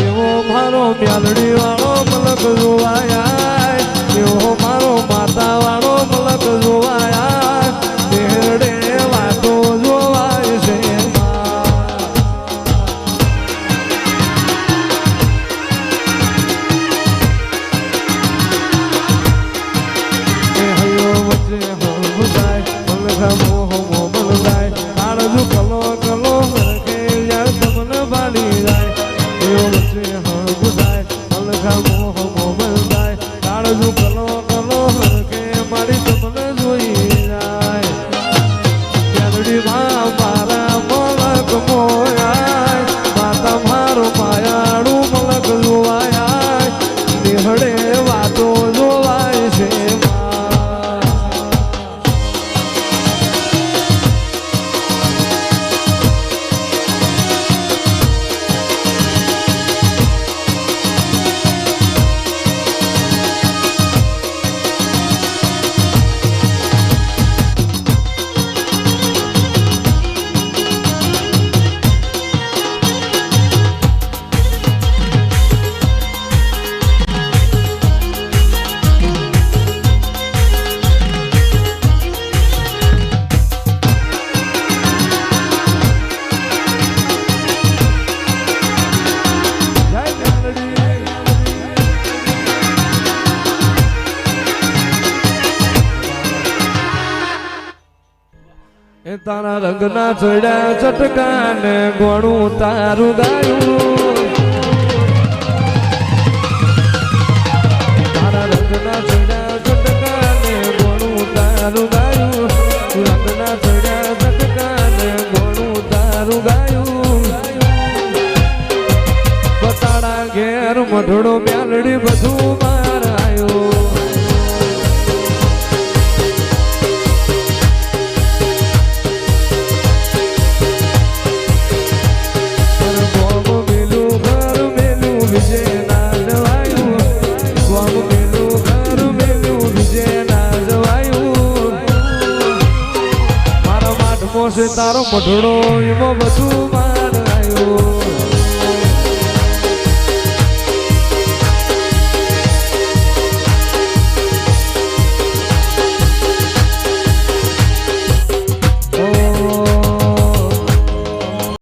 એવો મારો મ્યાલડી વાળો મલક જોવાયા, એવો મારો માતા વાળો મલક જોવાયા, તેરડે વાતો જોવાય છે વચ્ચે હળવું થાય મલક મોહ મોમલ થાય કાળજુ કલો કલો કે યાર તમને બાલી જાય એવો વચ્ચે હળવું થાય મલક મોહ મોમલ થાય કાળજુ કલો કલો કે મારી તમને જોઈ જાય ત્યાંડી માં મારા મલક મોયા માતા મારો માયાળું મલક જોવાયા નિહળે વાતો જોવાય છે તારા રંગના ચડ્યા ચટકાને ગોણું તારું ગાયું તારા રંગના ચડ્યા ચટકાને ગોણું તારું ગાયું રંગના ચડ્યા ચટકાને ગોણું તારું ગાયું બતાડા ઘેર મઢડો મ્યાલડી બધું મારાયું તારો મઢડો એમાં બધું માર આવ્યો